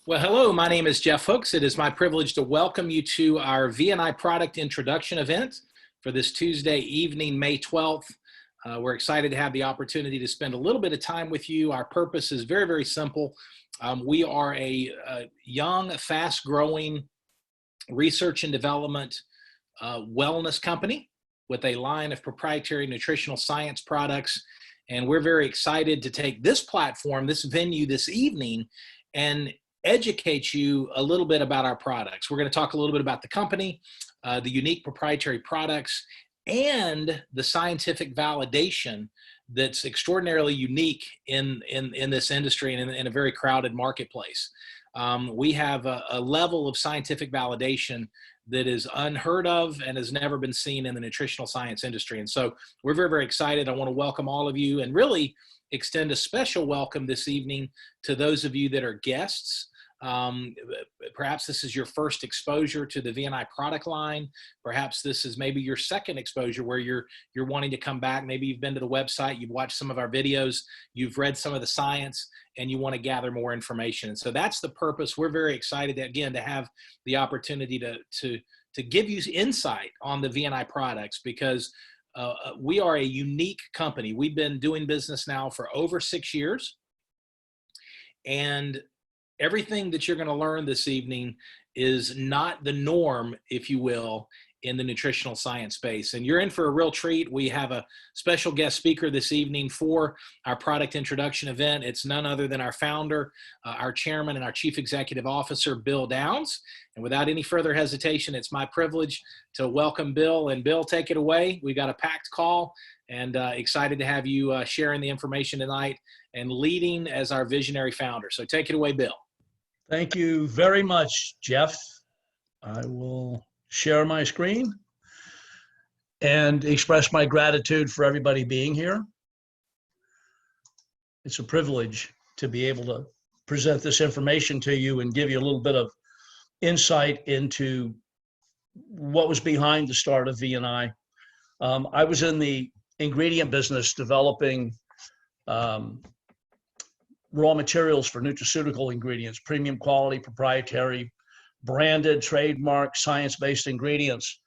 Well, hello, my name is Jeff Hooks. It is my privilege to welcome you to our VNI Product Introduction event for this Tuesday evening, May 12th. We're excited to have the opportunity to spend a little bit of time with you. Our purpose is very, very simple. We are a young, fast-growing research and development wellness company with a line of proprietary nutritional science products. And we're very excited to take this platform, this venue this evening, and educate you a little bit about our products. We're going to talk a little bit about the company, the unique proprietary products, and the scientific validation that's extraordinarily unique in this industry and in a very crowded marketplace. We have a level of scientific validation that is unheard of and has never been seen in the nutritional science industry. And so we're very, very excited. I want to welcome all of you and really extend a special welcome this evening to those of you that are guests. Perhaps this is your first exposure to the VNI product line. Perhaps this is maybe your second exposure where you're wanting to come back. Maybe you've been to the website, you've watched some of our videos, you've read some of the science, and you want to gather more information. And so that's the purpose. We're very excited again to have the opportunity to give you insight on the VNI products because we are a unique company. We've been doing business now for over 6 years, and everything that you're going to learn this evening is not the norm, if you will, in the nutritional science space. And you're in for a real treat. We have a special guest speaker this evening for our product introduction event. It's none other than our founder, our chairman, and our chief executive officer, Bill Downs. And without any further hesitation, it's my privilege to welcome Bill. And Bill, take it away. We've got a packed call and excited to have you sharing the information tonight and leading as our visionary founder. So take it away, Bill. Thank you very much, Jeff. I will share my screen and express my gratitude for everybody being here. It's a privilege to be able to present this information to you and give you a little bit of insight into what was behind the start of VNI. I was in the ingredient business developing raw materials for nutraceutical ingredients, premium quality, proprietary, branded, trademark, science-based ingredients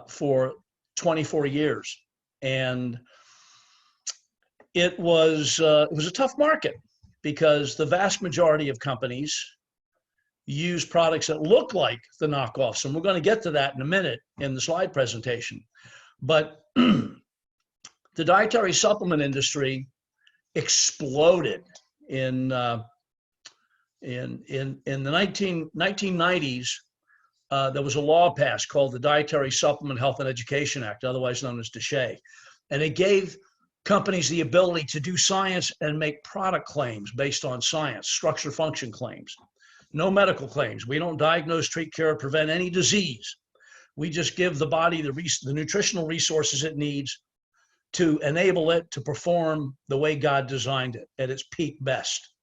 for 24 years. And it was a tough market because the vast majority of companies use products that look like the knockoffs. And we're going to get to that in a minute in the slide presentation. But the dietary supplement industry exploded in the 1990s. There was a law passed called the Dietary Supplement Health and Education Act, otherwise known as DSHEA, and it gave companies the ability to do science and make product claims based on science, structure function claims, no medical claims. We don't diagnose, treat, cure, or prevent any disease. We just give the body the nutritional resources it needs to enable it to perform the way God designed it at its peak best.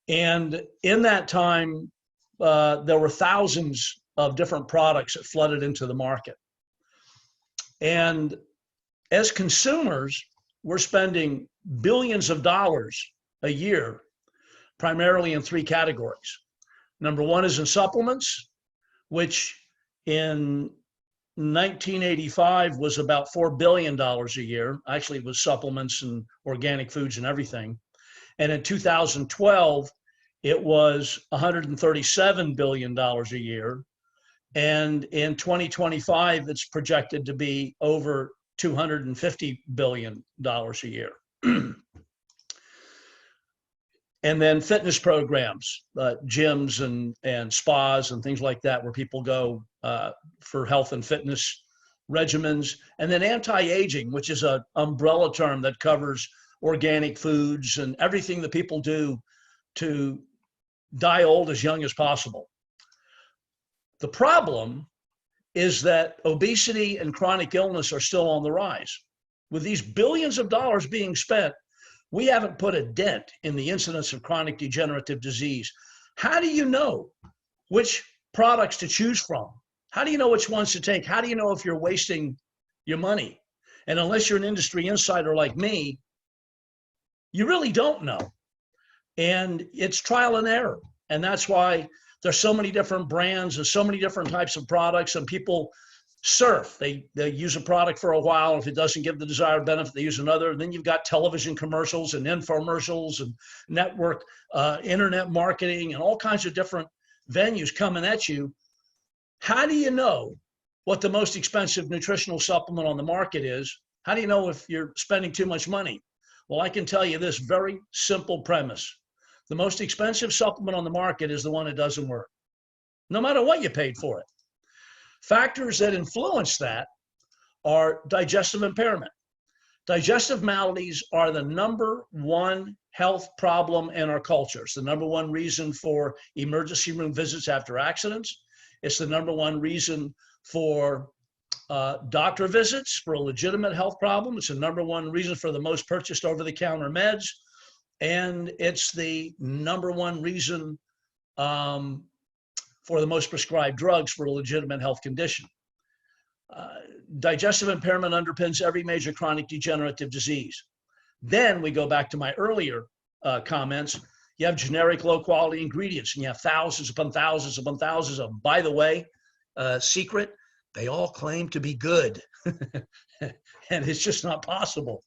And in that time, there were thousands of different products that flooded into the market. And as consumers, we're spending billions of dollars a year, primarily in three categories. Number one is in supplements, which in 1985 was about $4 billion a year. Actually, it was supplements and organic foods and everything. And in 2012, it was $137 billion a year. And in 2025, it's projected to be over $250 billion a year. And then fitness programs, gyms and spas and things like that, where people go for health and fitness regimens. And then anti-aging, which is an umbrella term that covers organic foods and everything that people do to die old as young as possible. The problem is that obesity and chronic illness are still on the rise. With these billions of dollars being spent, we haven't put a dent in the incidence of chronic degenerative disease. How do you know which products to choose from? How do you know which ones to take? How do you know if you're wasting your money? And unless you're an industry insider like me, you really don't know. And it's trial and error. And that's why there's so many different brands and so many different types of products, and people surf. They use a product for a while. If it doesn't give the desired benefit, they use another. And then you've got television commercials and infomercials and network, internet marketing, and all kinds of different venues coming at you. How do you know what the most expensive nutritional supplement on the market is? How do you know if you're spending too much money? Well, I can tell you this very simple premise. The most expensive supplement on the market is the one that doesn't work, no matter what you paid for it. Factors that influence that are digestive impairment. Digestive maladies are the #1 health problem in our culture. It's the #1 reason for emergency room visits after accidents. It's the #1 reason for doctor visits for a legitimate health problem. It's the #1 reason for the most purchased over-the-counter meds. And it's the #1 reason for the most prescribed drugs for a legitimate health condition. Digestive impairment underpins every major chronic degenerative disease. Then we go back to my earlier comments. You have generic low-quality ingredients, and you have thousands upon thousands upon thousands of them. By the way, secret, they all claim to be good, and it's just not possible.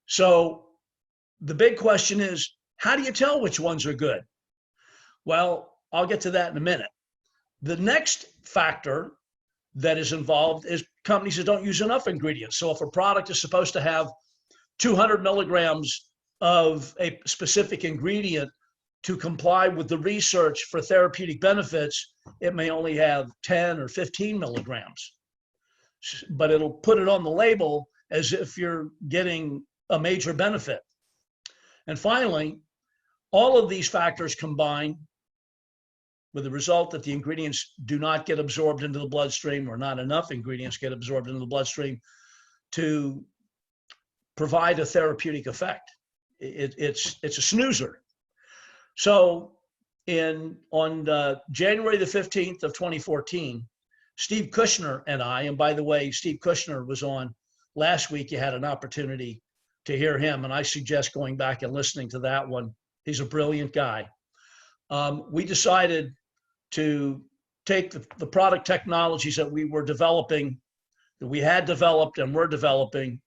So the big question is, how do you tell which ones are good? Well, I'll get to that in a minute. The next factor that is involved is companies that don't use enough ingredients. So if a product is supposed to have 200 milligrams of a specific ingredient to comply with the research for therapeutic benefits, it may only have 10 or 15 milligrams. But it'll put it on the label as if you're getting a major benefit. And finally, all of these factors combine with the result that the ingredients do not get absorbed into the bloodstream, or not enough ingredients get absorbed into the bloodstream to provide a therapeutic effect. It's a snoozer. So on January the 15th of 2014, Steve Kushner and I, and by the way, Steve Kushner was on last week. You had an opportunity to hear him, and I suggest going back and listening to that one. He's a brilliant guy. We decided to take the product technologies that we were developing, that we had developed and were developing,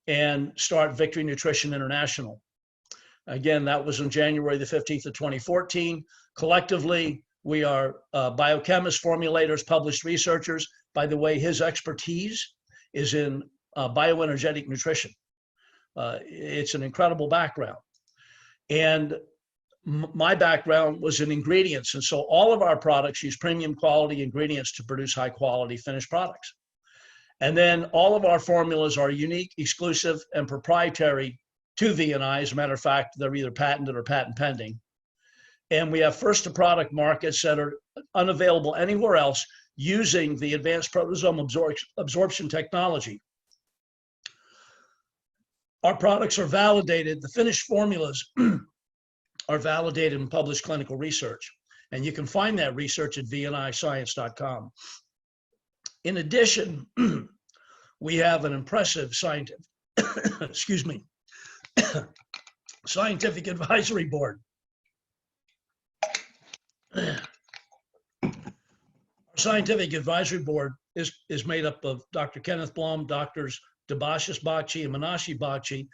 and start Victory Nutrition International. Again, that was on January the 15th of 2014. Collectively, we are biochemists, formulators, published researchers. By the way, his expertise is in bioenergetic nutrition. It's an incredible background. And my background was in ingredients. And so all of our products use premium quality ingredients to produce high quality finished products. And then all of our formulas are unique, exclusive, and proprietary to VNI. As a matter of fact, they're either patented or patent pending. And we have first to product markets that are unavailable anywhere else using the advanced proteasome absorption technology. Our products are validated, the finished formulas are validated and published clinical research. And you can find that research at vniscience.com. In addition, we have an impressive scientific, excuse me, scientific advisory board. Our scientific advisory board is made up of Dr. Kenneth Blum, Drs. Debashis Bakshi and Manashi Bakshi,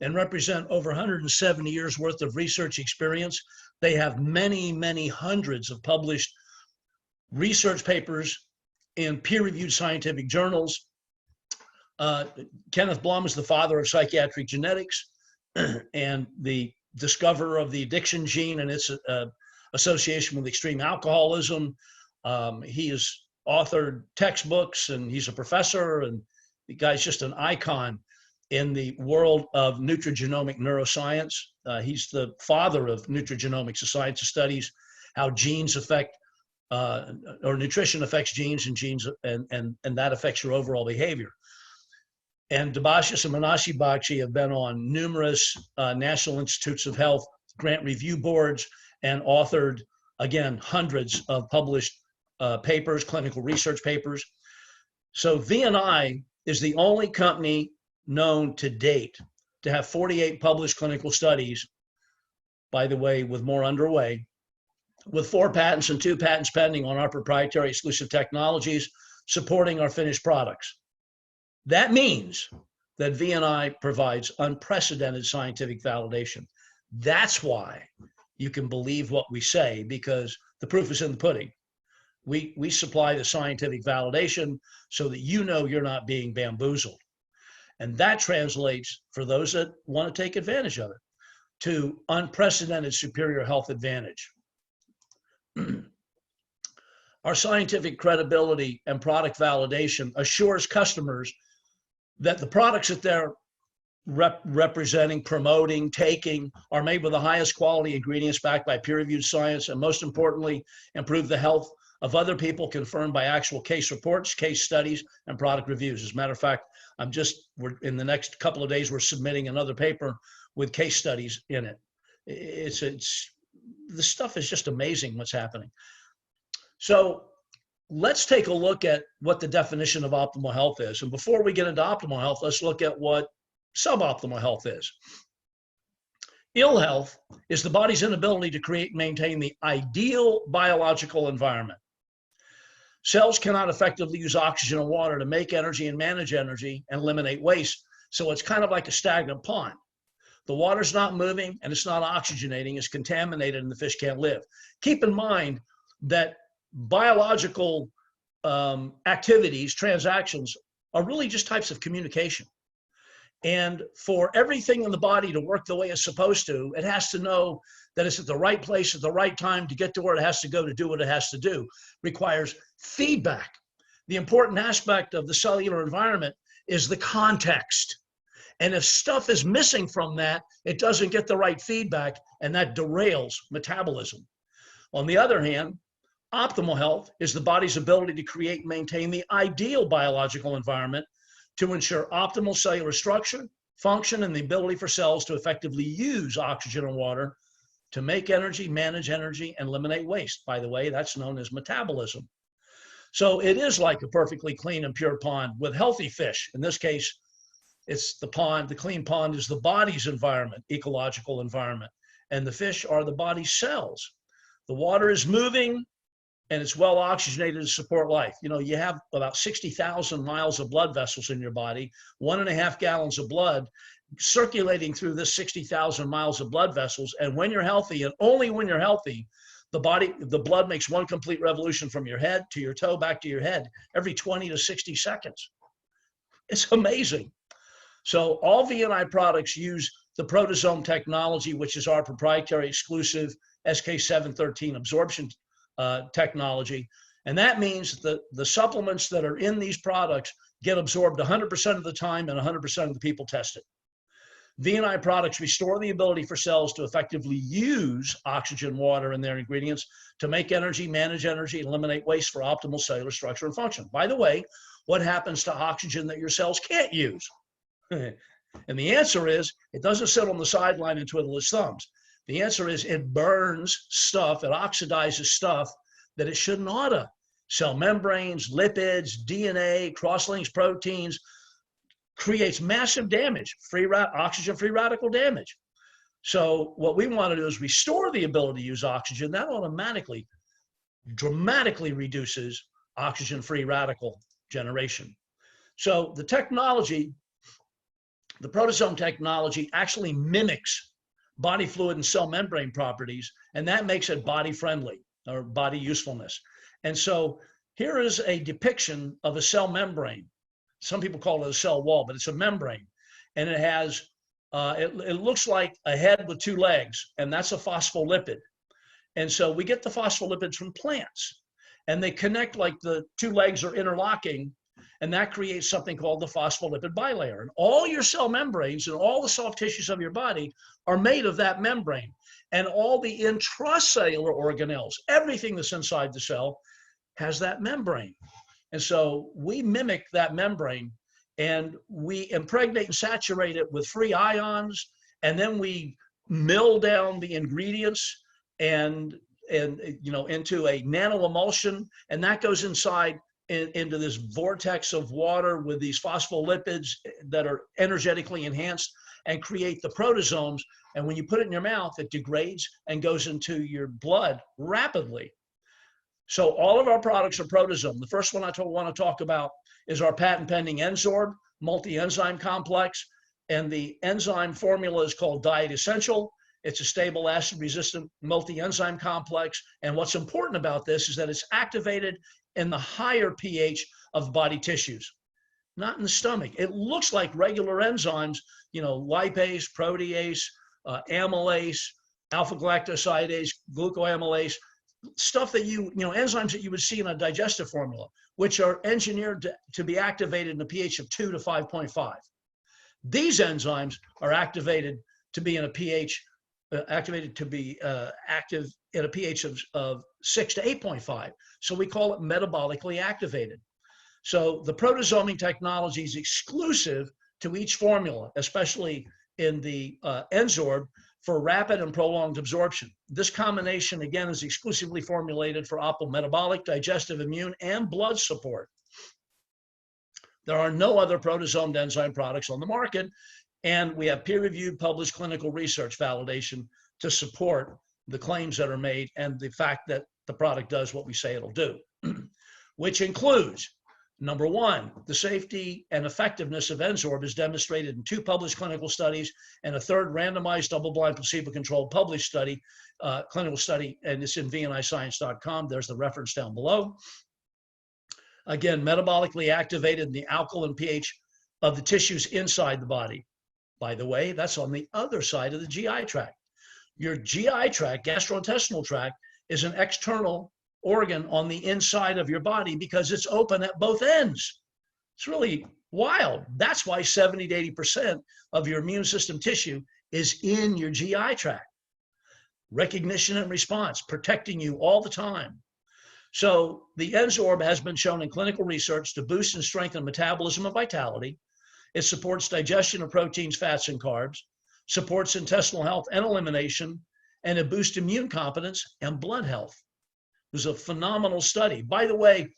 and represent over 170 years worth of research experience. They have many, many hundreds of published research papers in peer-reviewed scientific journals. Kenneth Blum is the father of psychiatric genetics and the discoverer of the addiction gene and its association with extreme alcoholism. He has authored textbooks, and he's a professor, and the guy's just an icon in the world of nutrigenomic neuroscience. He's the father of nutrigenomics, a science that studies how genes affect, or nutrition affects genes, and genes, and that affects your overall behavior. And Debashis and Manashi Bakshi have been on numerous National Institutes of Health grant review boards and authored, again, hundreds of published papers, clinical research papers. So VNI is the only company known to date to have 48 published clinical studies, by the way, with more underway, with 4 patents and 2 patents pending on our proprietary exclusive technologies supporting our finished products. That means that VNI provides unprecedented scientific validation. That's why you can believe what we say, because the proof is in the pudding. We supply the scientific validation so that you know you're not being bamboozled. And that translates, for those that want to take advantage of it, to unprecedented superior health advantage. Our scientific credibility and product validation assures customers that the products that they're representing, promoting, taking are made with the highest quality ingredients backed by peer-reviewed science, and most importantly, improve the health of other people, confirmed by actual case reports, case studies, and product reviews. As a matter of fact, we're in the next couple of days, we're submitting another paper with case studies in it. The stuff is just amazing what's happening. So let's take a look at what the definition of optimal health is. And before we get into optimal health, let's look at what suboptimal health is. Ill health is the body's inability to create and maintain the ideal biological environment. Cells cannot effectively use oxygen and water to make energy and manage energy and eliminate waste. So it's kind of like a stagnant pond. The water's not moving and it's not oxygenating, it's contaminated, and the fish can't live. Keep in mind that biological activities, transactions, are really just types of communication. And for everything in the body to work the way it's supposed to, it has to know that it's at the right place at the right time to get to where it has to go to do what it has to do. Requires feedback. The important aspect of the cellular environment is the context. And if stuff is missing from that, it doesn't get the right feedback, and that derails metabolism. On the other hand, optimal health is the body's ability to create and maintain the ideal biological environment to ensure optimal cellular structure, function, and the ability for cells to effectively use oxygen and water to make energy, manage energy, and eliminate waste. By the way, that's known as metabolism. So it is like a perfectly clean and pure pond with healthy fish. In this case, it's the pond. The clean pond is the body's environment, ecological environment, and the fish are the body's cells. The water is moving, and it's well oxygenated to support life. You know, you have about 60,000 miles of blood vessels in your body, 1.5 gallons of blood circulating through this 60,000 miles of blood vessels. And when you're healthy, and only when you're healthy, the blood makes one complete revolution from your head to your toe, back to your head, every 20 to 60 seconds. It's amazing. So all VNI products use the Prodosome technology, which is our proprietary exclusive SK713 absorption technology. And that means that the supplements that are in these products get absorbed 100% of the time and 100% of the people tested. VNI products restore the ability for cells to effectively use oxygen, water, and their ingredients to make energy, manage energy, and eliminate waste for optimal cellular structure and function. By the way, what happens to oxygen that your cells can't use? And the answer is, it doesn't sit on the sideline and twiddle its thumbs. The answer is, it burns stuff, it oxidizes stuff that it shouldn't oughta. Cell membranes, lipids, DNA, cross-links, proteins, creates massive damage, oxygen-free radical damage. So what we want to do is restore the ability to use oxygen. That automatically, dramatically reduces oxygen-free radical generation. So the technology, the Prodosome technology, actually mimics body fluid and cell membrane properties, and that makes it body friendly or body usefulness. And so here is a depiction of a cell membrane. Some people call it a cell wall, but it's a membrane. And it has, it looks like a head with 2 legs, and that's a phospholipid. And so we get the phospholipids from plants, and they connect like the 2 legs are interlocking, and that creates something called the phospholipid bilayer. And all your cell membranes and all the soft tissues of your body are made of that membrane. And all the intracellular organelles, everything that's inside the cell, has that membrane. And so we mimic that membrane, and we impregnate and saturate it with free ions, and then we mill down the ingredients and into a nanoemulsion, and that goes inside into this vortex of water with these phospholipids that are energetically enhanced. and create the protosomes. And when you put it in your mouth, it degrades and goes into your blood rapidly. So all of our products are protosomes. The first one I want to talk about is our patent pending N-Sorb multi-enzyme complex. And the enzyme formula is called Diet Essential. It's a stable acid resistant multi-enzyme complex. And what's important about this is that it's activated in the higher pH of body tissues, not in the stomach. It looks like regular enzymes, you know, lipase, protease, amylase, alpha-galactosidase, glucoamylase, stuff that enzymes that you would see in a digestive formula, which are engineered to be activated in a pH of 2 to 5.5. These enzymes are activated to be in a pH, active in a pH of 6 to 8.5. So we call it metabolically activated. So the protosomic technology is exclusive to each formula, especially in the N-Sorb, for rapid and prolonged absorption. This combination, again, is exclusively formulated for optimal metabolic, digestive, immune, and blood support. There are no other protosomed enzyme products on the market, and we have peer-reviewed, published clinical research validation to support the claims that are made and the fact that the product does what we say it'll do, which includes, number one, the safety and effectiveness of N-Sorb is demonstrated in 2 published clinical studies and a 3rd randomized double-blind placebo-controlled published study, clinical study, and it's in VNIScience.com. There's the reference down below. Again, metabolically activated in the alkaline pH of the tissues inside the body. By the way, that's on the other side of the GI tract. Your GI tract, gastrointestinal tract, is an external organ on the inside of your body because it's open at both ends. It's really wild. That's why 70 to 80% of your immune system tissue is in your GI tract. Recognition and response, protecting you all the time. So the N-Sorb has been shown in clinical research to boost and strengthen metabolism and vitality. It supports digestion of proteins, fats, and carbs, supports intestinal health and elimination, and it boosts immune competence and blood health. It was a phenomenal study. By the way,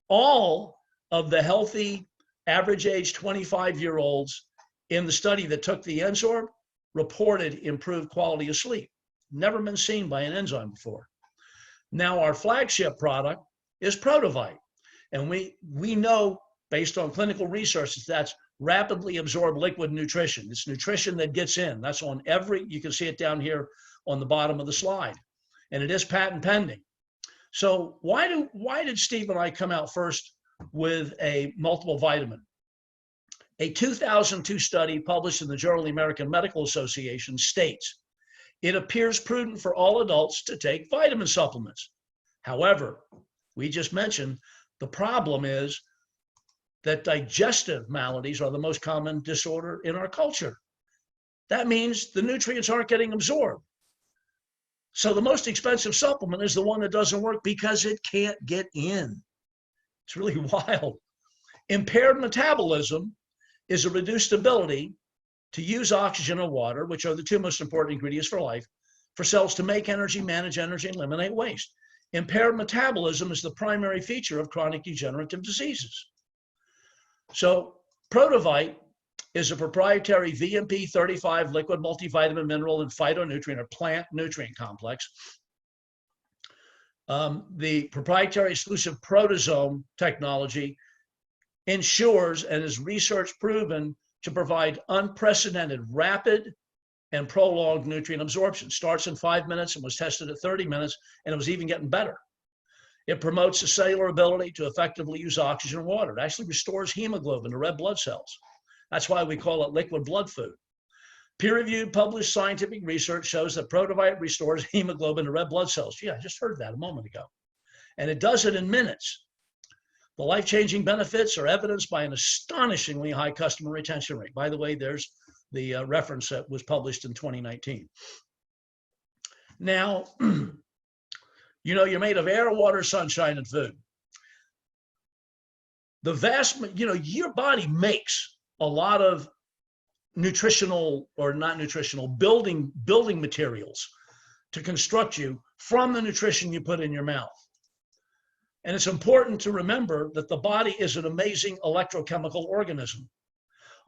all of the healthy, average age 25-year-olds in the study that took the N-Sorb reported improved quality of sleep. Never been seen by an enzyme before. Now, our flagship product is Prodovite. And we know, based on clinical research, that's rapidly absorbed liquid nutrition. It's nutrition that gets in. That's on you can see it down here on the bottom of the slide. And it is patent pending. So why did Steve and I come out first with a multiple vitamin? A 2002 study published in the Journal of the American Medical Association states, it appears prudent for all adults to take vitamin supplements. However, we just mentioned the problem is that digestive maladies are the most common disorder in our culture. That means the nutrients aren't getting absorbed. So the most expensive supplement is the one that doesn't work because it can't get in. It's really wild. Impaired metabolism is a reduced ability to use oxygen and water, which are the 2 most important ingredients for life, for cells to make energy, manage energy, and eliminate waste. Impaired metabolism is the primary feature of chronic degenerative diseases. So Prodovite is a proprietary VMP35 liquid multivitamin, mineral, and phytonutrient or plant nutrient complex. The proprietary exclusive protozoam technology ensures and is research proven to provide unprecedented rapid and prolonged nutrient absorption. Starts in 5 minutes and was tested at 30 minutes, and it was even getting better. It promotes the cellular ability to effectively use oxygen and water. It actually restores hemoglobin to red blood cells. That's why we call it liquid blood food. Peer-reviewed, published scientific research shows that Prodovite restores hemoglobin to red blood cells. Gee, I just heard that a moment ago. And it does it in minutes. The life-changing benefits are evidenced by an astonishingly high customer retention rate. By the way, there's the reference that was published in 2019. Now, you know, you're made of air, water, sunshine, and food. The vast, your body makes a lot of nutritional or not nutritional building materials to construct you from the nutrition you put in your mouth. And it's important to remember that the body is an amazing electrochemical organism.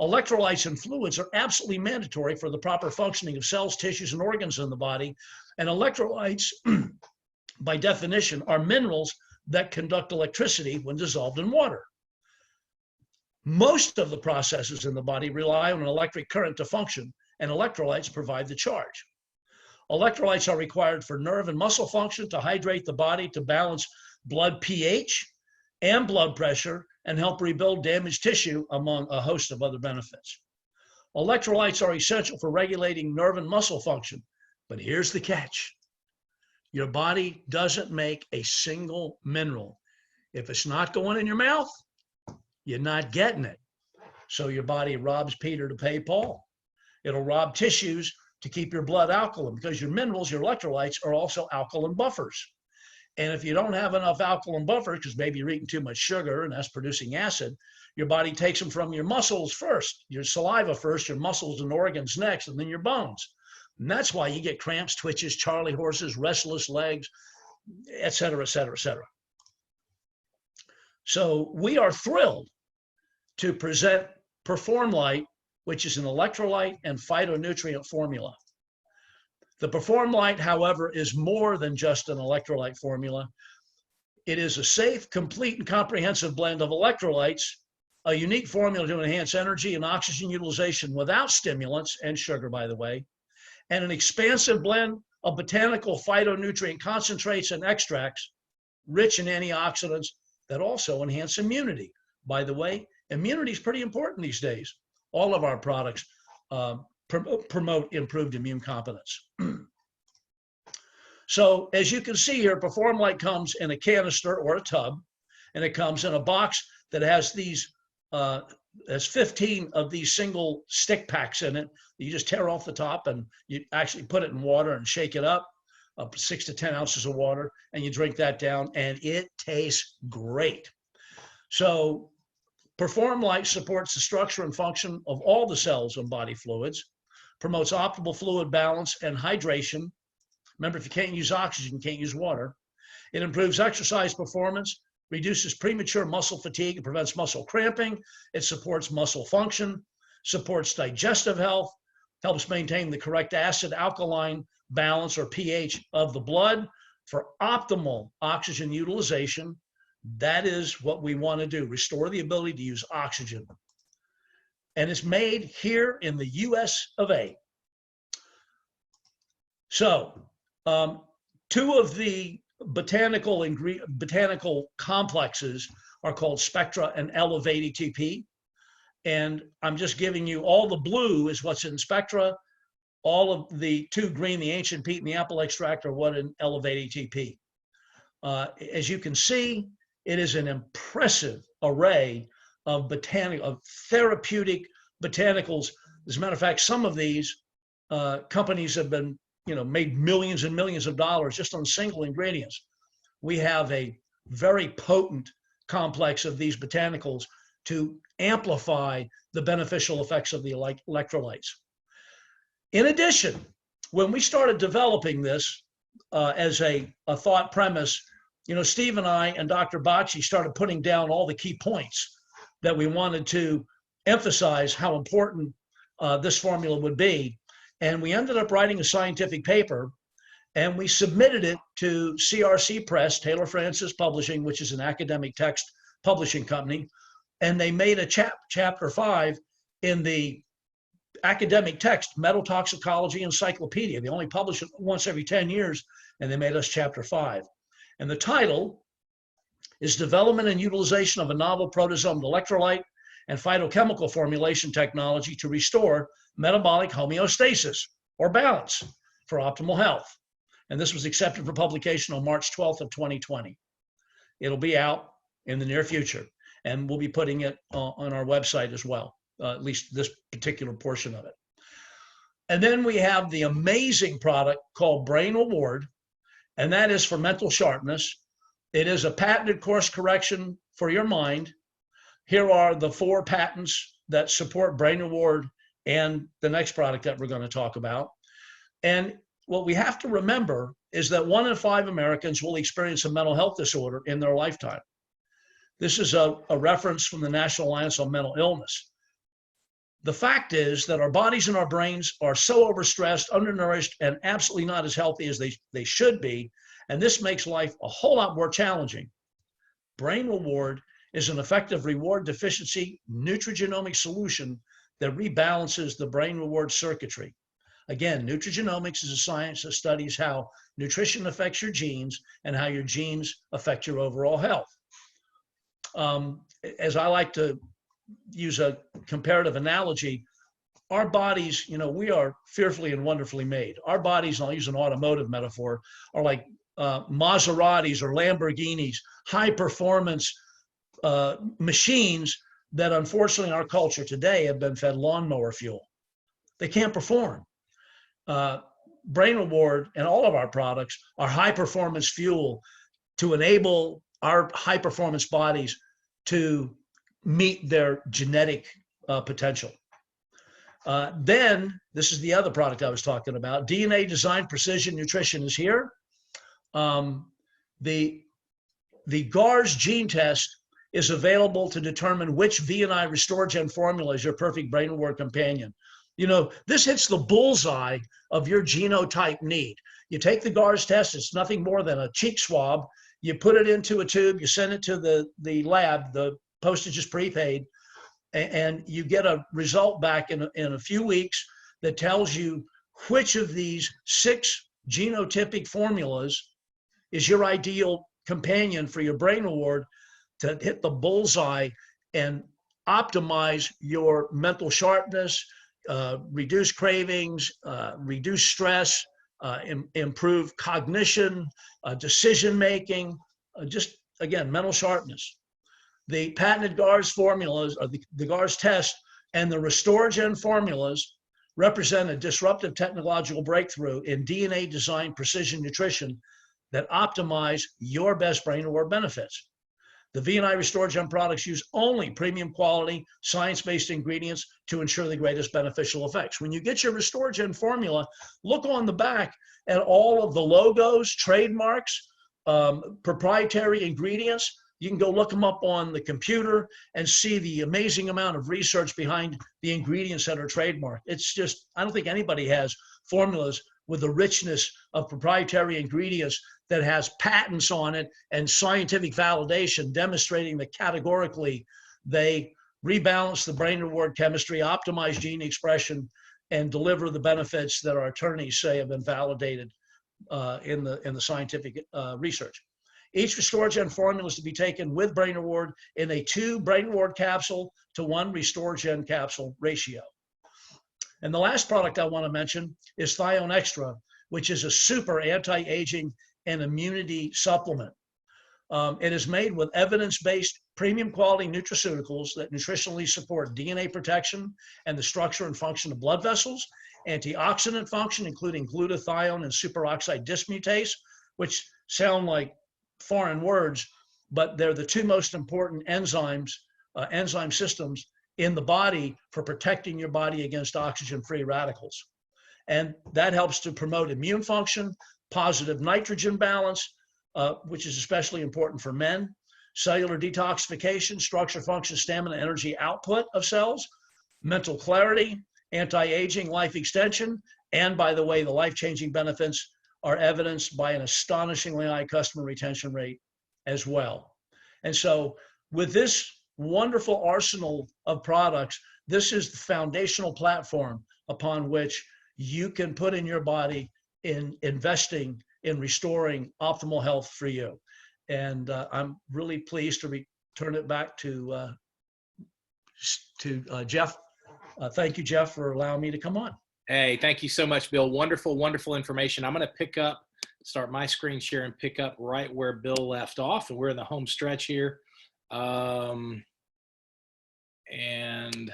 Electrolytes and fluids are absolutely mandatory for the proper functioning of cells, tissues, and organs in the body. And electrolytes, by definition, are minerals that conduct electricity when dissolved in water. Most of the processes in the body rely on an electric current to function, and electrolytes provide the charge. Electrolytes are required for nerve and muscle function, to hydrate the body, to balance blood pH and blood pressure, and help rebuild damaged tissue, among a host of other benefits. Electrolytes are essential for regulating nerve and muscle function, but here's the catch. Your body doesn't make a single mineral. If it's not going in your mouth, you're not getting it. So your body robs Peter to pay Paul. It'll rob tissues to keep your blood alkaline, because your minerals, your electrolytes, are also alkaline buffers. And if you don't have enough alkaline buffers, because maybe you're eating too much sugar and that's producing acid, your body takes them from your muscles first, your saliva first, your muscles and organs next, and then your bones. And that's why you get cramps, twitches, Charlie horses, restless legs, et cetera, et cetera, et cetera. So we are thrilled to present PerformLyte, which is an electrolyte and phytonutrient formula. The PerformLyte, however, is more than just an electrolyte formula. It is a safe, complete, and comprehensive blend of electrolytes, a unique formula to enhance energy and oxygen utilization without stimulants and sugar, by the way, and an expansive blend of botanical phytonutrient concentrates and extracts rich in antioxidants that also enhance immunity. By the way, immunity is pretty important these days. All of our products promote improved immune competence. So as you can see here, PerformLyte comes in a canister or a tub, and it comes in a box that has these, has 15 of these single stick packs in it. You just tear off the top and you actually put it in water and shake it up 6 to 10 ounces of water, and you drink that down, and it tastes great. So PerformLyte supports the structure and function of all the cells and body fluids, promotes optimal fluid balance and hydration. Remember, if you can't use oxygen, you can't use water. It improves exercise performance, reduces premature muscle fatigue, and prevents muscle cramping. It supports muscle function, supports digestive health, helps maintain the correct acid-alkaline balance, or pH, of the blood for optimal oxygen utilization. That is what we want to do, restore the ability to use oxygen. And it's made here in the US of A. So two of the botanical complexes are called Spectra and Elevate ATP. And I'm just giving you, all the blue is what's in Spectra. All of the 2 green, the ancient peat and the apple extract, are what in Elevate ATP. As you can see, it is an impressive array of therapeutic botanicals. As a matter of fact, some of these companies have been, made millions and millions of dollars just on single ingredients. We have a very potent complex of these botanicals to amplify the beneficial effects of the electrolytes. In addition, when we started developing this as a thought premise, Steve and I and Dr. Bacci started putting down all the key points that we wanted to emphasize how important this formula would be. And we ended up writing a scientific paper, and we submitted it to CRC Press, Taylor Francis Publishing, which is an academic text publishing company. And they made a chapter 5 in the academic text Metal Toxicology Encyclopedia. They only publish it once every 10 years, and they made us chapter 5. And the title is Development and Utilization of a Novel Protosomed Electrolyte and Phytochemical Formulation Technology to Restore Metabolic Homeostasis or Balance for Optimal Health. And this was accepted for publication on March 12th of 2020. It'll be out in the near future, and we'll be putting it on our website as well, at least this particular portion of it. And then we have the amazing product called Brain Reward, and that is for mental sharpness. It is a patented course correction for your mind. Here are the 4 patents that support Brain Reward and the next product that we're going to talk about. And what we have to remember is that 1 in 5 Americans will experience a mental health disorder in their lifetime. This is a reference from the National Alliance on Mental Illness. The fact is that our bodies and our brains are so overstressed, undernourished, and absolutely not as healthy as they should be. And this makes life a whole lot more challenging. Brain Reward is an effective reward deficiency nutrigenomic solution that rebalances the brain reward circuitry. Again, nutrigenomics is a science that studies how nutrition affects your genes and how your genes affect your overall health. As I like to use a comparative analogy, our bodies, we are fearfully and wonderfully made. Our bodies, and I'll use an automotive metaphor, are like Maseratis or Lamborghinis, high performance machines that unfortunately in our culture today have been fed lawnmower fuel. They can't perform. Brain Reward and all of our products are high performance fuel to enable our high performance bodies to meet their genetic potential. Then, this is the other product I was talking about. DNA Designed Precision Nutrition is here. The GARS gene test is available to determine which VNI RestoreGen formula is your perfect Brain Reward companion. This hits the bullseye of your genotype need. You take the GARS test, it's nothing more than a cheek swab. You put it into a tube, you send it to the lab, the postage is prepaid, and you get a result back in a few weeks that tells you which of these 6 genotypic formulas is your ideal companion for your Brain Reward to hit the bullseye and optimize your mental sharpness, reduce cravings, reduce stress, improve cognition, decision-making, just, again, mental sharpness. The patented GARS formulas, or the GARS test, and the RestoreGen formulas represent a disruptive technological breakthrough in DNA-designed precision nutrition that optimize your best Brain Reward benefits. The VNI RestoreGen products use only premium quality, science-based ingredients to ensure the greatest beneficial effects. When you get your RestoreGen formula, look on the back at all of the logos, trademarks, proprietary ingredients. You can go look them up on the computer and see the amazing amount of research behind the ingredients that are trademarked. It's just, I don't think anybody has formulas with the richness of proprietary ingredients that has patents on it and scientific validation demonstrating that categorically they rebalance the Brain Reward chemistry, optimize gene expression, and deliver the benefits that our attorneys say have been validated in the scientific research. Each RestoreGen formula is to be taken with Brain Reward in a 2 Brain Reward capsule to 1 RestoreGen capsule ratio. And the last product I want to mention is ThionExtra, which is a super anti-aging and immunity supplement. It is made with evidence-based premium quality nutraceuticals that nutritionally support DNA protection and the structure and function of blood vessels, antioxidant function, including glutathione and superoxide dismutase, which sound like foreign words, but they're the 2 most important enzymes, enzyme systems in the body for protecting your body against oxygen-free radicals. And that helps to promote immune function, positive nitrogen balance, which is especially important for men, cellular detoxification, structure, function, stamina, energy output of cells, mental clarity, anti-aging, life extension, and by the way, the life-changing benefits are evidenced by an astonishingly high customer retention rate as well. And so with this wonderful arsenal of products, this is the foundational platform upon which you can put in your body in investing in restoring optimal health for you. And I'm really pleased to return it back to Jeff. Thank you, Jeff, for allowing me to come on. Hey, thank you so much, Bill. Wonderful, wonderful information. I'm going to start my screen share and pick up right where Bill left off. And we're in the home stretch here. And let's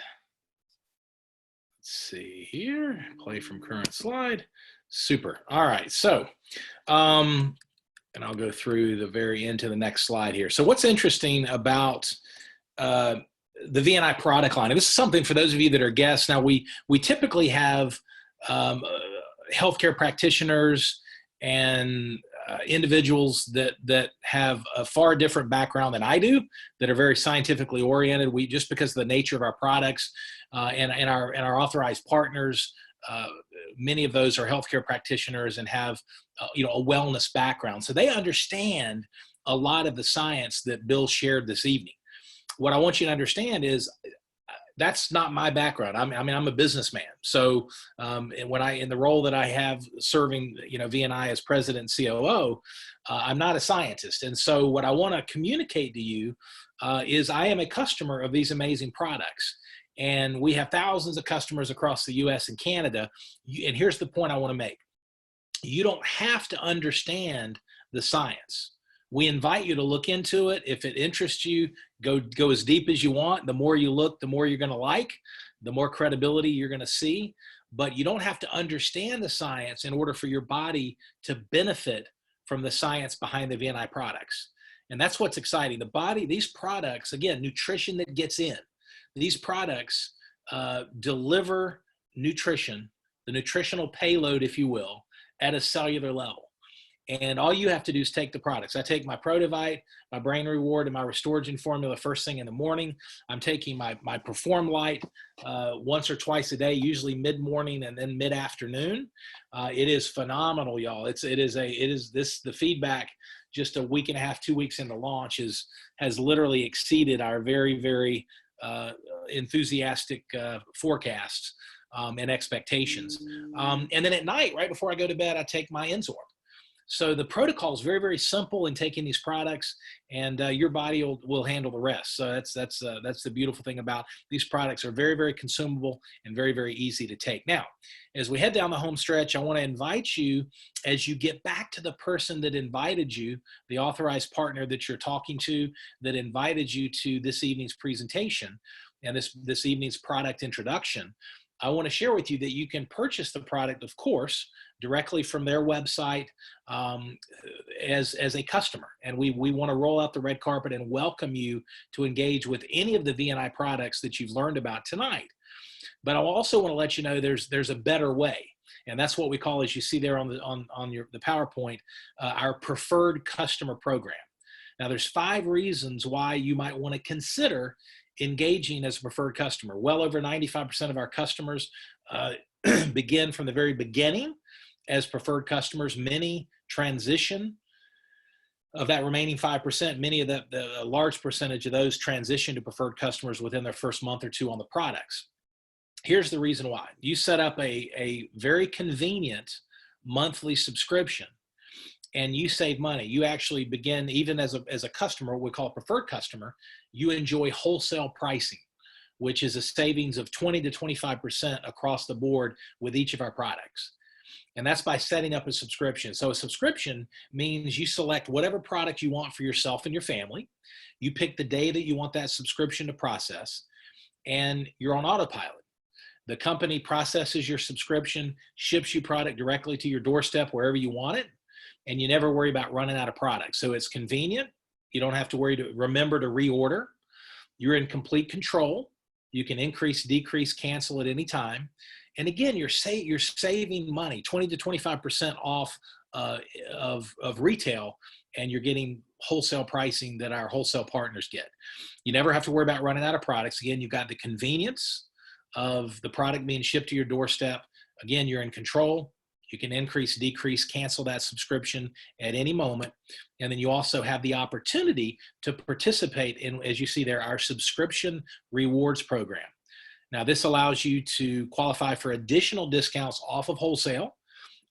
see here, play from current slide. Super. All right. So, and I'll go through the very end to the next slide here. So what's interesting about the VNI product line, and this is something for those of you that are guests. Now, we typically have healthcare practitioners and individuals that have a far different background than I do, that are very scientifically oriented. We, just because of the nature of our products and our authorized partners, many of those are healthcare practitioners and have a wellness background, so they understand a lot of the science that Bill shared this evening. What I want you to understand is that's not my background. I'm a businessman. So in the role that I have serving, VNI as president and COO, I'm not a scientist. And so what I want to communicate to you is I am a customer of these amazing products. And we have thousands of customers across the US and Canada. And here's the point I want to make. You don't have to understand the science. We invite you to look into it. If it interests you, go as deep as you want. The more you look, the more you're going to like, the more credibility you're going to see. But you don't have to understand the science in order for your body to benefit from the science behind the VNI products. And that's what's exciting. The body, these products, again, nutrition that gets in. These products deliver nutrition, the nutritional payload, if you will, at a cellular level. And all you have to do is take the products. I take my Prodovite, my Brain Reward, and my Restoragen formula first thing in the morning. I'm taking my PerformLyte once or twice a day, usually mid-morning and then mid-afternoon. It is phenomenal, y'all. The feedback just a week and a half, 2 weeks into launch has literally exceeded our very, very enthusiastic forecasts and expectations. And then at night, right before I go to bed, I take my N-Sorb. So the protocol is very, very simple in taking these products, and your body will handle the rest. So that's the beautiful thing about these products. Are very, very consumable and very, very easy to take. Now, as we head down the home stretch, I want to invite you, as you get back to the person that invited you, the authorized partner that you're talking to, that invited you to this evening's presentation and this evening's product introduction. I want to share with you that you can purchase the product, of course, directly from their website as a customer. And we want to roll out the red carpet and welcome you to engage with any of the VNI products that you've learned about tonight. But I also want to let you know there's a better way. And that's what we call, as you see there on the PowerPoint, our preferred customer program. Now, there's 5 reasons why you might want to consider engaging as a preferred customer. Well over 95% of our customers begin from the very beginning as preferred customers. Many transition. Of that remaining 5%, many of a large percentage of those transition to preferred customers within their first month or 2 on the products. Here's the reason why. You set up a very convenient monthly subscription and you save money. You actually begin, even as a customer, what we call a preferred customer, you enjoy wholesale pricing, which is a savings of 20 to 25% across the board with each of our products. And that's by setting up a subscription. So a subscription means you select whatever product you want for yourself and your family. You pick the day that you want that subscription to process, and you're on autopilot. The company processes your subscription, ships you product directly to your doorstep wherever you want it, and you never worry about running out of product. So it's convenient. You don't have to remember to reorder. You're in complete control. You can increase, decrease, cancel at any time. And again, you're saving money, 20 to 25% off of retail, and you're getting wholesale pricing that our wholesale partners get. You never have to worry about running out of products. Again, you've got the convenience of the product being shipped to your doorstep. Again, you're in control. You can increase, decrease, cancel that subscription at any moment. And then you also have the opportunity to participate in, as you see there, our subscription rewards program. Now, this allows you to qualify for additional discounts off of wholesale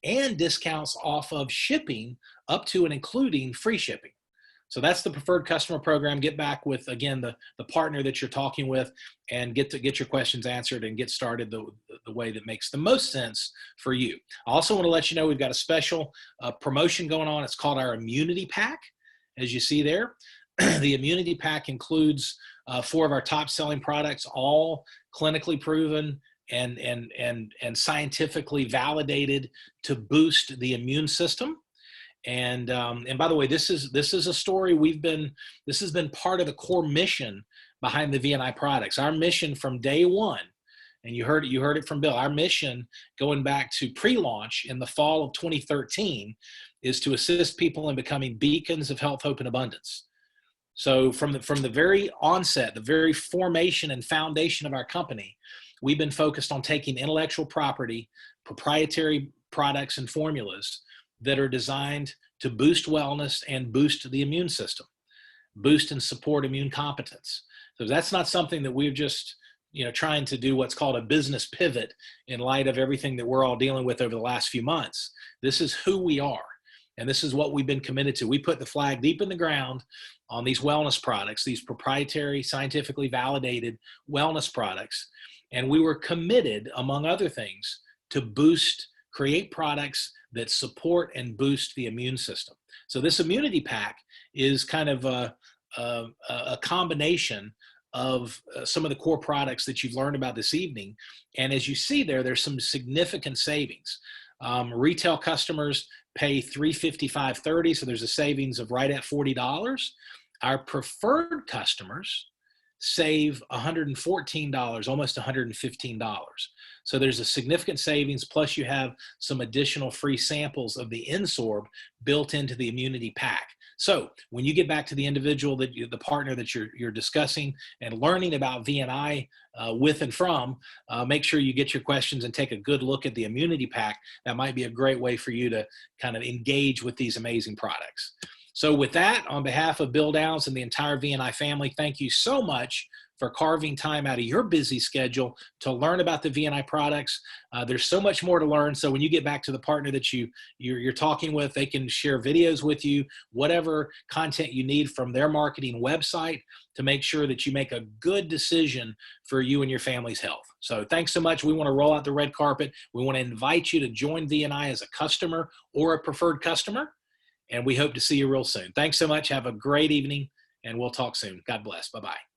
and discounts off of shipping up to and including free shipping. So that's the preferred customer program. Get back with, again, the partner that you're talking with and get your questions answered and get started the way that makes the most sense for you. I also want to let you know we've got a special promotion going on. It's called our Immunity Pack, as you see there. The Immunity Pack includes 4 of our top selling products, all clinically proven and scientifically validated to boost the immune system. And by the way, this is a story this has been part of the core mission behind the VNI products. Our mission from day one, and you heard it from Bill, our mission going back to pre-launch in the fall of 2013 is to assist people in becoming beacons of health, hope, and abundance. So from the very onset, the very formation and foundation of our company, we've been focused on taking intellectual property, proprietary products and formulas that are designed to boost wellness and boost the immune system, boost and support immune competence. So that's not something that we're just, trying to do what's called a business pivot in light of everything that we're all dealing with over the last few months. This is who we are. And this is what we've been committed to. We put the flag deep in the ground on these wellness products, these proprietary, scientifically validated wellness products. And we were committed, among other things, to create products that support and boost the immune system. So this immunity pack is kind of a combination of some of the core products that you've learned about this evening. And as you see there's some significant savings. Retail customers pay $355.30, so there's a savings of right at $40. Our preferred customers save $114, almost $115. So there's a significant savings, plus you have some additional free samples of the N-Sorb built into the immunity pack. So when you get back to the individual, the partner that you're discussing and learning about VNI with and from, make sure you get your questions and take a good look at the immunity pack. That might be a great way for you to kind of engage with these amazing products. So with that, on behalf of Bill Downs and the entire VNI family, thank you so much for carving time out of your busy schedule to learn about the VNI products. There's so much more to learn. So when you get back to the partner that you're talking with, they can share videos with you, whatever content you need from their marketing website to make sure that you make a good decision for you and your family's health. So thanks so much. We want to roll out the red carpet. We want to invite you to join VNI as a customer or a preferred customer. And we hope to see you real soon. Thanks so much. Have a great evening, and we'll talk soon. God bless. Bye-bye.